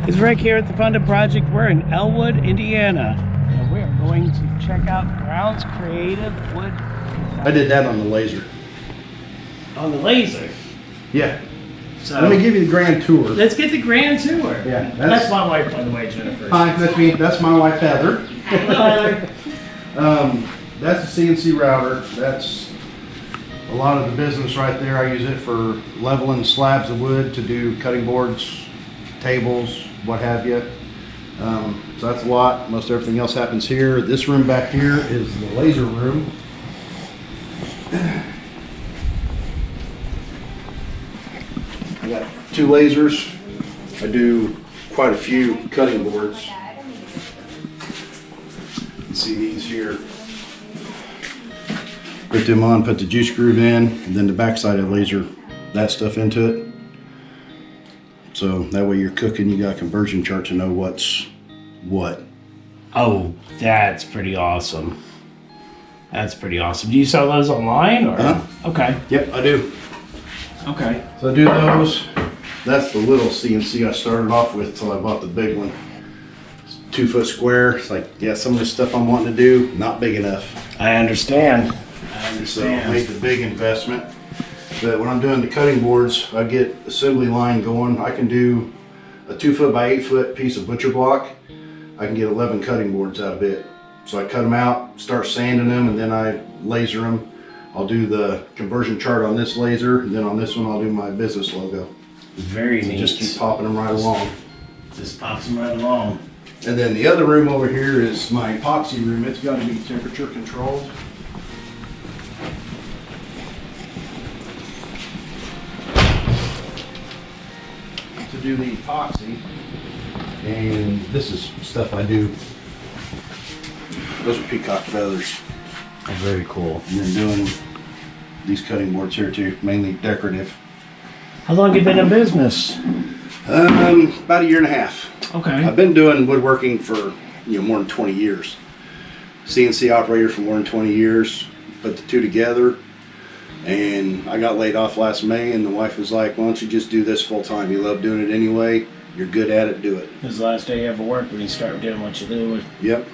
It's Rick here at the Funded Project. We're in Elwood, Indiana. And we are going to check out Grounds Creative Wood. I did that on the laser. On the laser? Yeah. So let me give you the grand tour. Let's get the grand tour. Yeah. That's my wife, by the way, Jennifer. Hi, that's me. That's my wife, Heather. That's the CNC router. That's a lot of the business right there. I use it for leveling slabs of wood to do cutting boards, tables, what have you. So that's a lot. Most everything else happens here. This room back here is the laser room. I got 2 lasers. I do quite a few cutting boards. You can see these here. Put them on, put the juice groove in, and then the backside of the laser that stuff into it. So that way you're cooking, you got a conversion chart to know what's what. Oh, that's pretty awesome. That's pretty awesome. Do you sell those online or? Okay. Yep, I do. Okay. So I do those. That's the little CNC I started off with until I bought the big one. It's 2 foot square. It's like, yeah, some of the stuff I'm wanting to do, not big enough. I understand. So I made the big investment. But when I'm doing the cutting boards, I get assembly line going. I can do a 2 foot by 8 foot piece of butcher block. I can get 11 cutting boards out of it. So I cut them out, start sanding them, and then I laser them. I'll do the conversion chart on this laser, and then on this one I'll do my business logo. Very neat. Just keep popping them right along. Just pops them right along. And then the other room over here is my epoxy room. It's got to be temperature controlled. To do the epoxy, and this is stuff I do. Those are peacock feathers. Oh, very cool. And then doing these cutting boards here too, mainly decorative. How long have you been in business? About 1.5 years. Okay. I've been doing woodworking for more than 20 years. CNC operator for more than 20 years. Put the two together, and I got laid off last May, and the wife was like, "Why don't you just do this full time? You love doing it anyway. You're good at it. Do it." This is the last day you ever work when you start doing what you do. Yep.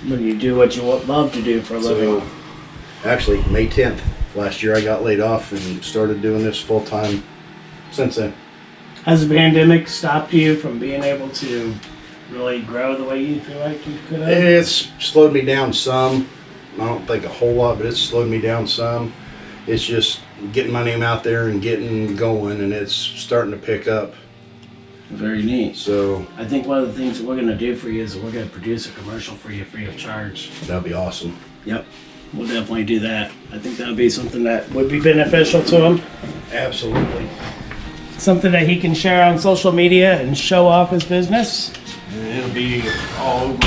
When you do what you love to do for a living. So, actually, May 10th last year, I got laid off and started doing this full time since then. Has the pandemic stopped you from being able to really grow the way you feel like you could have? It's slowed me down some. I don't think a whole lot, but it's slowed me down some. It's just getting my name out there and getting going, and it's starting to pick up. Very neat. So I think one of the things that we're going to do for you is we're going to produce a commercial for you free of charge. that'd be awesome. Yep. We'll definitely do that. I think that would be something that would be beneficial to him. Absolutely. Something that he can share on social media and show off his business. And it'll be all over.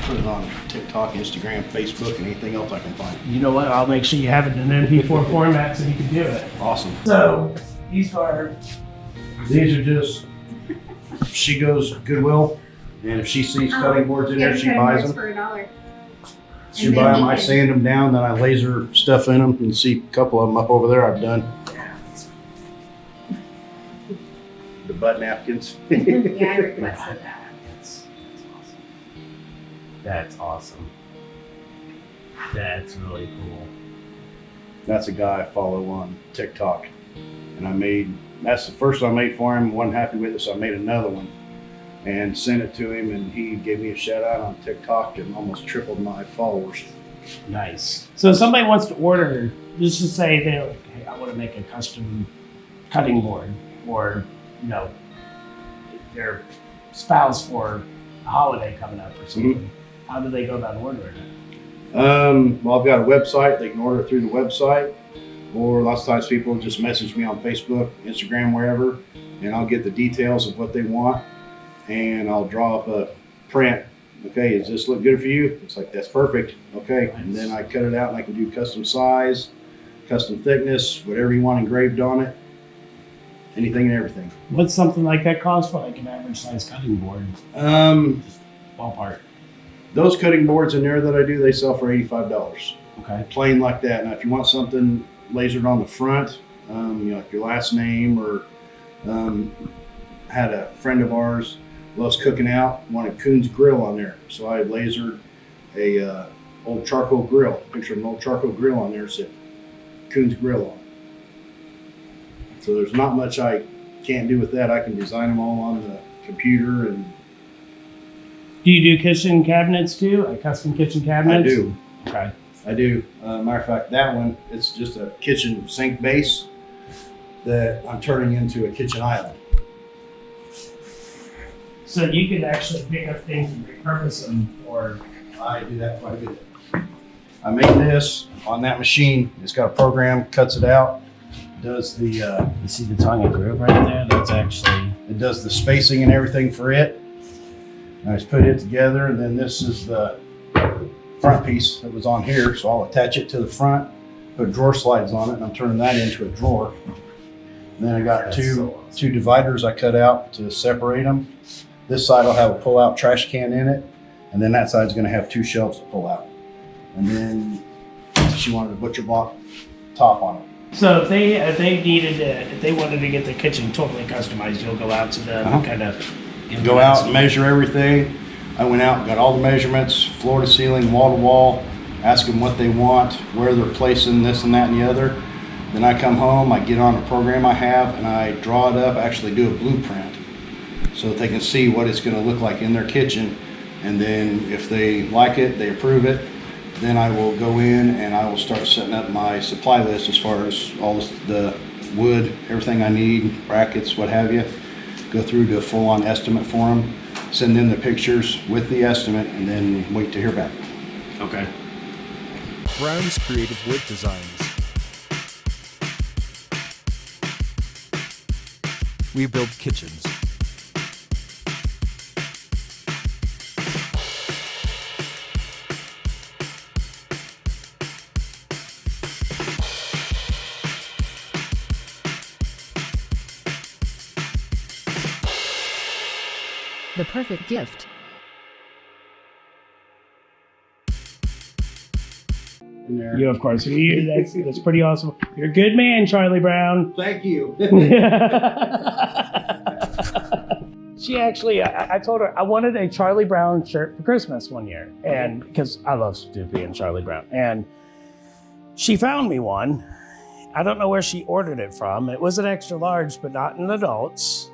Put it on TikTok, Instagram, Facebook, and anything else I can find. You know what? I'll make sure you have it in an MP4 format so you can do it. Awesome. So, These are just, she goes Goodwill, and if she sees cutting boards in there, she buys them. For $1. She buy them, I sand them down, then I laser stuff in them. You can see a couple of them up over there I've done. The butt napkins. Yeah, I requested that. that's awesome. That's really cool. That's a guy I follow on TikTok. And that's the first one I made for him. Wasn't happy with it, so I made another one and sent it to him, and he gave me a shout out on TikTok and almost tripled my followers. Nice. So if somebody wants to order, just to say they're like, hey, I want to make a custom cutting board, or their spouse for a holiday coming up or something. How do they go about ordering it? Well, I've got a website. They can order it through the website, or lots of times people just message me on Facebook, Instagram, wherever, and I'll get the details of what they want, and I'll draw up a print. Okay, does this look good for you? It's like, that's perfect. Okay, and then I cut it out, and I can do custom size, custom thickness, whatever you want engraved on it, anything and everything. What's something like that cost for, like an average size cutting board? Just ballpark. Those cutting boards in there that I do, they sell for $85. Okay. Plain like that. Now, if you want something lasered on the front, like your last name or had a friend of ours loves cooking out, wanted Coon's grill on there, so I lasered a old charcoal grill. Picture of an old charcoal grill on there, said Coon's grill on it. So there's not much I can't do with that. I can design them all on the computer, and Do you do kitchen cabinets too? Like custom kitchen cabinets? I do. Okay. I do. Matter of fact, that one, it's just a kitchen sink base that I'm turning into a kitchen island. So you could actually pick up things and repurpose them for. I do that quite a bit. I made this on that machine. It's got a program, cuts it out, does the You see the tongue and groove right there? That's actually. it does the spacing and everything for it. I just put it together, and then this is the front piece that was on here, so I'll attach it to the front, put drawer slides on it, and I'm turning that into a drawer. And then I got That's two so awesome. two dividers I cut out to separate them. This side will have a pull-out trash can in it, and then that side's going to have two shelves to pull out. And then she wanted a butcher block top on it. So if they needed to, if they wanted to get the kitchen totally customized, you'll go out to them Uh-huh. kind of. Go out and measure everything. I went out and got all the measurements, floor to ceiling, wall to wall, ask them what they want, where they're placing this and that and the other. Then I come home, I get on a program I have, and I draw it up, actually do a blueprint so that they can see what it's going to look like in their kitchen. And then if they like it, they approve it, then I will go in and I will start setting up my supply list as far as all the wood, everything I need, brackets, what have you. Go through to a full-on estimate for them, send in the pictures with the estimate, and then wait to hear back. Okay. Brown's Creative Wood Designs. We build kitchens. The perfect gift. In there. You, of course. That's pretty awesome. You're a good man, Charlie Brown. Thank you. She actually, I told her I wanted a Charlie Brown shirt for Christmas one year, and because I love Snoopy and Charlie Brown, and she found me one. I don't know where she ordered it from. It was an extra large, but not in adults.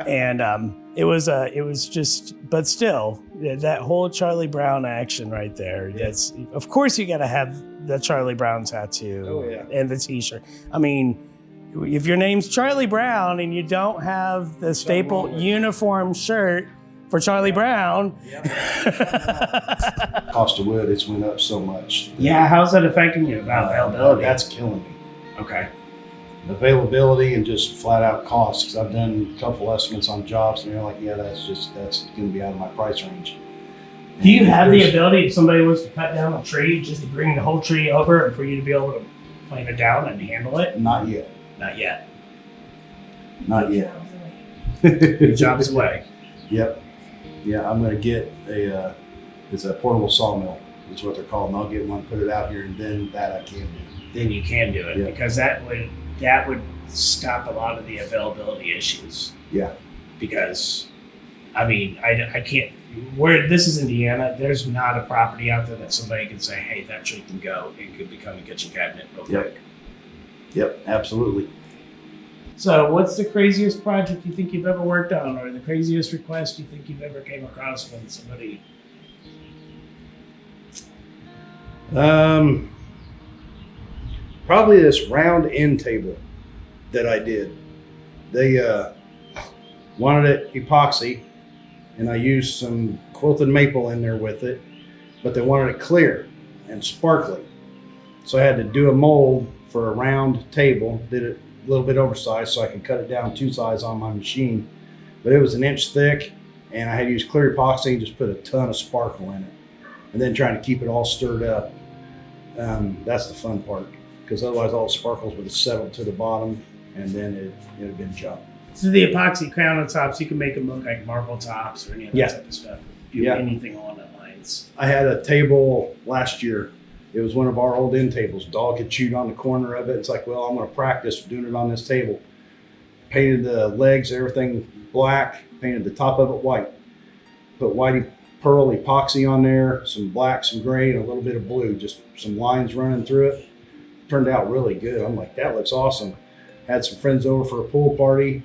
And it was just, but still, that whole Charlie Brown action right there. Yeah. That's, of course, you got to have the Charlie Brown tattoo. Oh, yeah. And the T-shirt. I mean, if your name's Charlie Brown and you don't have the staple wrong with it. uniform shirt for Charlie Brown, Cost of wood, it's went up so much. yeah, how's that affecting you about Oh, availability? that's killing me. Okay. Availability and just flat out costs. Because I've done a couple estimates on jobs, and they're like, yeah, that's going to be out of my price range. Do you have the There's- ability, if somebody was to cut down a tree, just to bring the whole tree over and for you to be able to plane it down and handle it? Not yet. Not yet. Not yet. Your job's away. Yep. Yeah, I'm gonna get it's a portable sawmill. That's what they're called. And I'll get one, put it out here, and then that I can do. Then you can do it Yeah. because that would stop a lot of the availability issues. Yeah. Because, I mean, I can't. Where this is Indiana, there's not a property out there that somebody can say, "Hey, that tree can go. It could become a kitchen cabinet real Yep. quick." Yep, absolutely. So, what's the craziest project you think you've ever worked on, or the craziest request you think you've ever came across when somebody? Probably this round end table that I did. They wanted it epoxy, and I used some quilted maple in there with it, but they wanted it clear and sparkly. So I had to do a mold for a round table, did it a little bit oversized so I could cut it down 2 sizes on my machine. But it was an inch thick, and I had to use clear epoxy and just put a ton of sparkle in it. And then trying to keep it all stirred up. That's the fun part, because otherwise all the sparkles would have settled to the bottom, and then it would have been junk. So the epoxy countertops, you can make them look like marble tops or any of that Yeah. type of stuff. Do Yeah. anything along that lines. I had a table last year. It was one of our old end tables. Dog had chewed on the corner of it. It's like, well, I'm going to practice doing it on this table. painted the legs, everything black, painted the top of it white. Put whitey pearl epoxy on there, some black, some gray, and a little bit of blue, just some lines running through it. Turned out really good. I'm like, that looks awesome. Had some friends over for a pool party.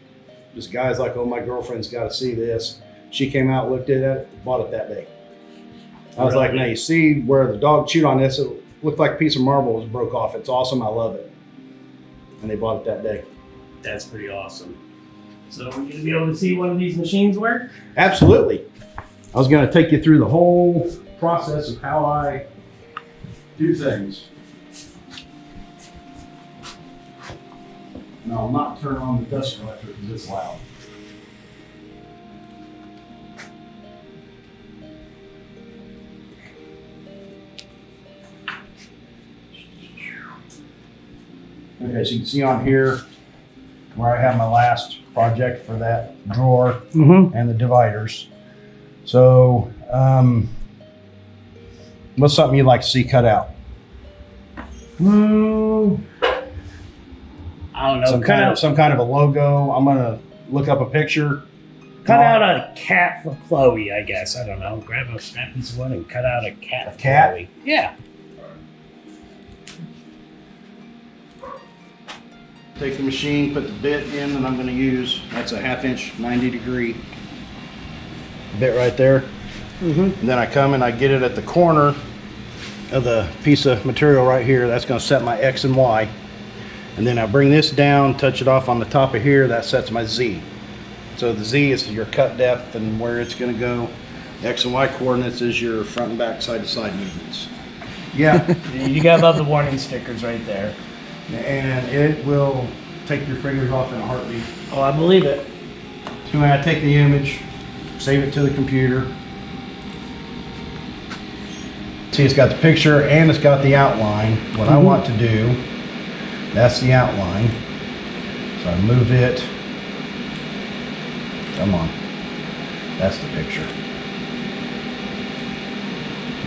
This guy's like, oh, my girlfriend's got to see this. She came out, looked at it, bought it that day. I was like, now you see where the dog chewed on this, it looked like a piece of marble was broke off. It's awesome, I love it. And they bought it that day. That's pretty awesome. So we're gonna be able to see one of these machines work? Absolutely. I was gonna take you through the whole process of how I do things. No, I'll not turn on the dust collector because it's loud. Okay, so you can see on here where I have my last project for that drawer and the dividers. So, what's something you'd like to see cut out? I don't know. Some kind of a logo. I'm gonna look up a picture. Cut out a cat for Chloe, I guess. I don't know. Grab a snap piece of wood and cut out a cat for cat? Chloe. Yeah. Take the machine, put the bit in that I'm going to use. That's a 1/2 inch, 90-degree bit right there. And then I come and I get it at the corner of the piece of material right here. That's going to set my X and Y. And then I bring this down, touch it off on the top of here. That sets my Z. So the Z is your cut depth and where it's going to go. X and Y coordinates is your front and back, side to side movements. Yeah. You gotta love the warning stickers right there. And it will take your fingers off in a heartbeat. Oh, I believe it. So when I take the image, save it to the computer. See, it's got the picture and it's got the outline. What I want to do, that's the outline. So I move it. Come on. That's the picture.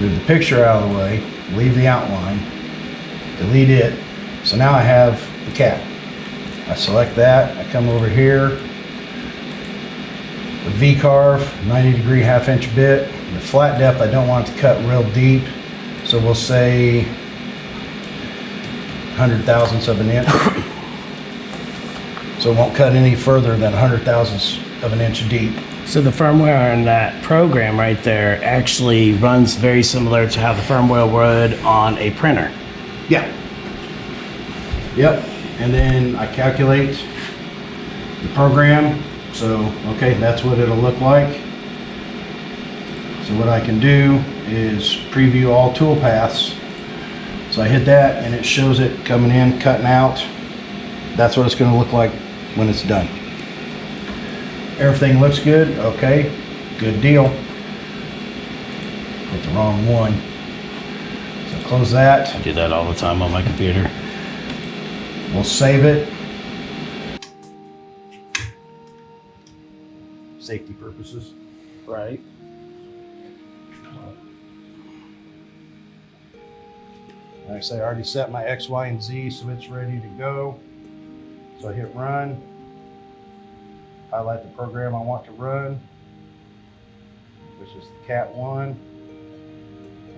Move the picture out of the way, leave the outline, delete it. So now I have the cat. I select that, I come over here, the V-carve, 90-degree 1/2 inch bit. The flat depth, I don't want it to cut real deep, so we'll say 100 thousandths of an inch. So it won't cut any further than 100 thousandths of an inch deep. So the firmware in that program right there actually runs very similar to how the firmware would on a printer. Yeah. Yep. And then I calculate the program. So, okay, that's what it'll look like. So what I can do is preview all tool paths. So I hit that and it shows it coming in, cutting out. That's what it's going to look like when it's done. Everything looks good. Okay, good deal. Put the wrong one. So close that. I do that all the time on my computer. We'll save it. Safety purposes. Right. Like I say, I already set my X, Y, and Z, so it's ready to go. So I hit run. Highlight the program I want to run, which is the Cat 1,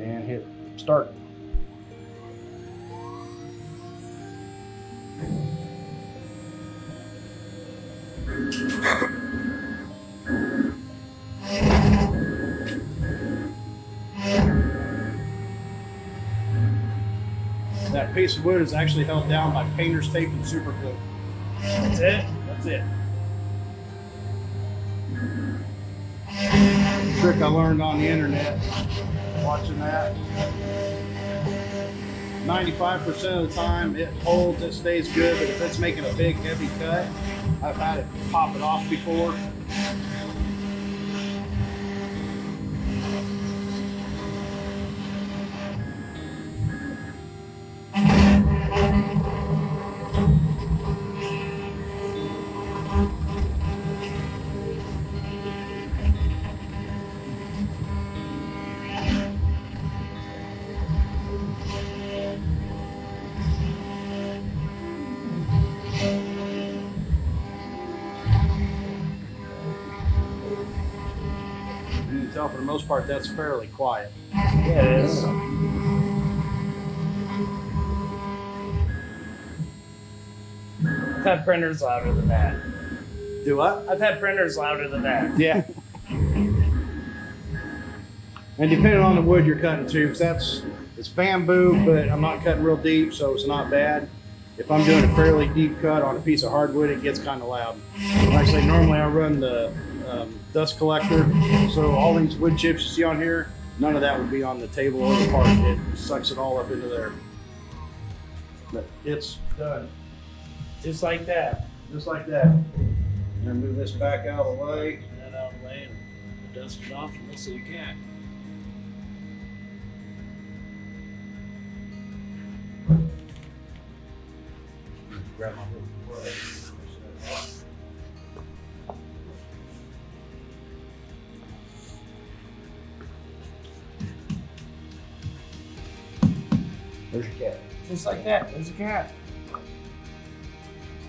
and hit start. That piece of wood is actually held down by painter's tape and super glue. That's it? That's it. Trick I learned on the internet, watching that. 95% of the time it holds, it stays good, but if it's making a big heavy cut, I've had it pop it off before. tell for the most part that's fairly quiet. Yeah, it is. I've had printers louder than that. Do what? I've had printers louder than that. Yeah. And depending on the wood you're cutting too, because it's bamboo, but I'm not cutting real deep, so it's not bad. If I'm doing a fairly deep cut on a piece of hardwood, it gets kind of loud. Like I say, normally I run the dust collector, so all these wood chips you see on here, none of that would be on the table or the part. It sucks it all up into there. But it's done. Just like that. Just like that. And then move this back out of the way. That out of the way and dust it off and we'll see you can. Grab my little brush. There's your cat. Just like that. There's a cat.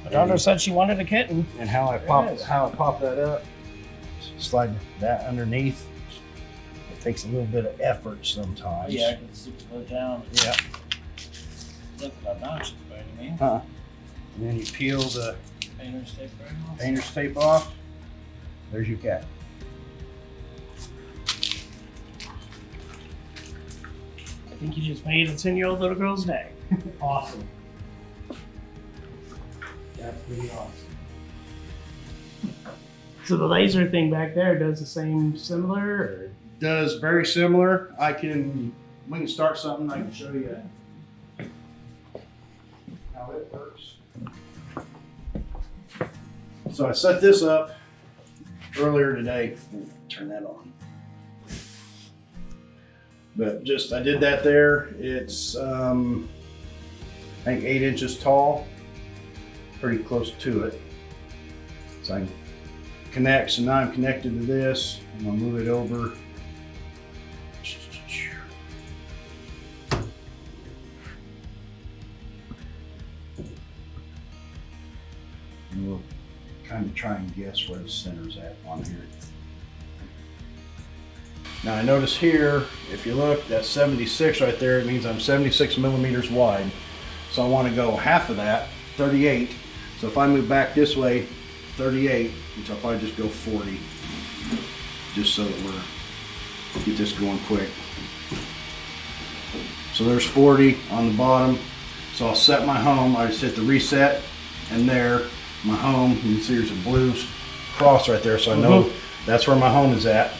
My daughter said she wanted a kitten. And how I pop that up, slide that underneath. It takes a little bit of effort sometimes. Yeah, I can slow it down. Yeah. Nothing obnoxious by any means. And then you peel the Painter's tape right off. painter's tape off. There's your cat. I think you just made a 10-year-old little girl's day. Awesome. That's pretty awesome. So the laser thing back there does the same similar? Or? Does very similar. We can start something. I can show you how it works. So I set this up earlier today. Turn that on. But I did that there. It's I think 8 inches tall, pretty close to it. So I can connect. So now I'm connected to this. I'm gonna move it over. And we'll kind of try and guess where the center's at on here. Now I notice here, if you look, that's 76 right there. It means I'm 76 millimeters wide. So I want to go half of that, 38. So if I move back this way, 38, which I'll probably just go 40, just so that get this going quick. So there's 40 on the bottom. So I'll set my home. I just hit the reset, and there, my home. You can see there's a blue cross right there, so I know that's where my home is at.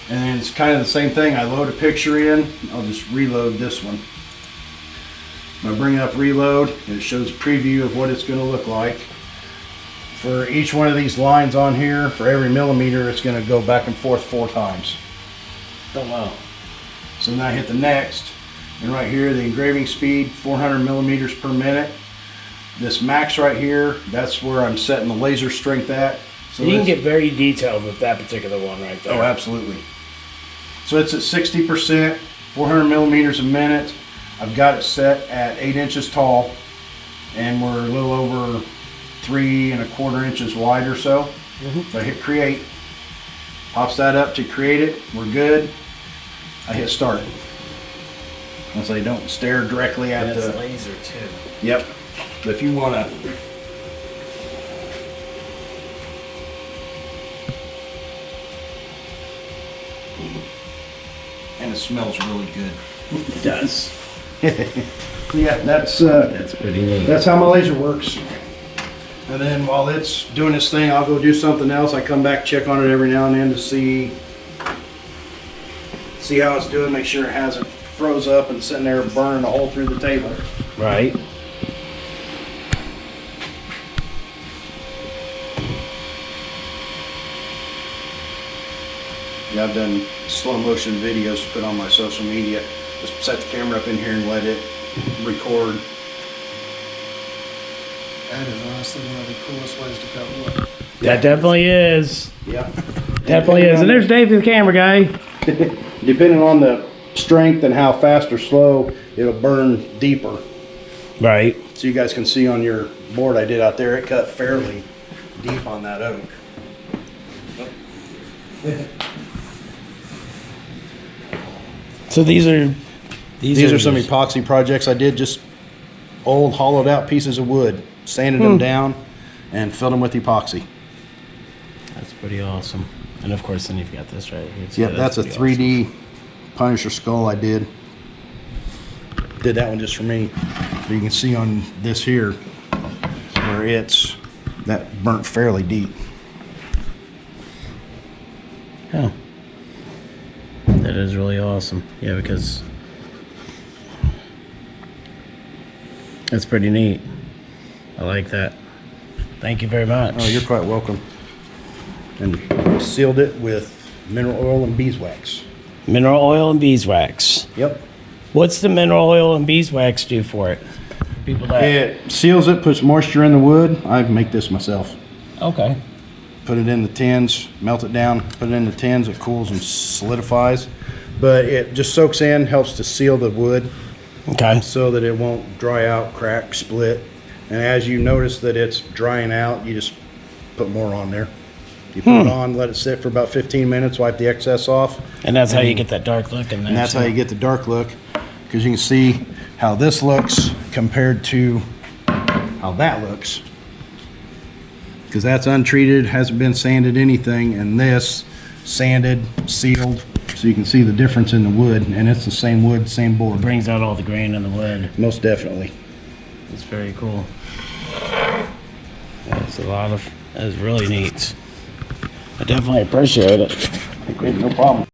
And then it's kind of the same thing. I load a picture in. I'll just reload this one. When I bring up reload, it shows a preview of what it's going to look like. For each one of these lines on here, for every millimeter, it's going to go back and forth 4 times. Oh, wow. So then I hit the next, and right here, the engraving speed, 400 millimeters per minute. This max right here, that's where I'm setting the laser strength at. So you can get very detailed with that particular one right there. Oh, absolutely. So it's at 60%, 400 millimeters a minute. I've got it set at 8 inches tall, and we're a little over 3 1/4 inches wide or so. So I hit create, pops that up to create it. We're good. I hit start. Once I don't stare directly at That's the laser too. Yep. But if you want to, and it smells really good. It does. Yeah, that's pretty neat. that's how my laser works. And then while it's doing this thing, I'll go do something else. I come back, check on it every now and then to see how it's doing, make sure it hasn't froze up and sitting there burning a hole through the table. Right. Yeah, I've done slow motion videos to put on my social media. Just set the camera up in here and let it record. That is honestly one of the coolest ways to cut wood. That definitely is. Yeah. Definitely is. And there's Dave, the camera guy. Depending on the strength and how fast or slow, it'll burn deeper. Right. So you guys can see on your board I did out there, it cut fairly deep on that oak. So these are some epoxy projects I did, just old hollowed out pieces of wood, sanded them down, and filled them with epoxy. That's pretty awesome. And of course, then you've got this right here. Yep, that's a 3D Punisher skull I did. Did that one just for me. But you can see on this here where that burnt fairly deep. Oh, that is really awesome. Yeah, because that's pretty neat. I like that. Thank you very much. Oh, you're quite welcome. And sealed it with mineral oil and beeswax. Mineral oil and beeswax. Yep. What's the mineral oil and beeswax do for it? People that. It seals it, puts moisture in the wood. I make this myself. Okay. Put it in the tins, melt it down, put it in the tins, it cools and solidifies. But it just soaks in, helps to seal the wood Okay. so that it won't dry out, crack, split. And as you notice that it's drying out, you just put more on there. You put it on, let it sit for about 15 minutes, wipe the excess off. And that's how you get that dark look in there. And that's how you get the dark look, because you can see how this looks compared to how that looks. Because that's untreated, hasn't been sanded anything, and this sanded, sealed, so you can see the difference in the wood, and it's the same wood, same board. brings out all the grain in the wood. Most definitely. It's very cool. That's That's really neat. I definitely appreciate it. Great, no problem.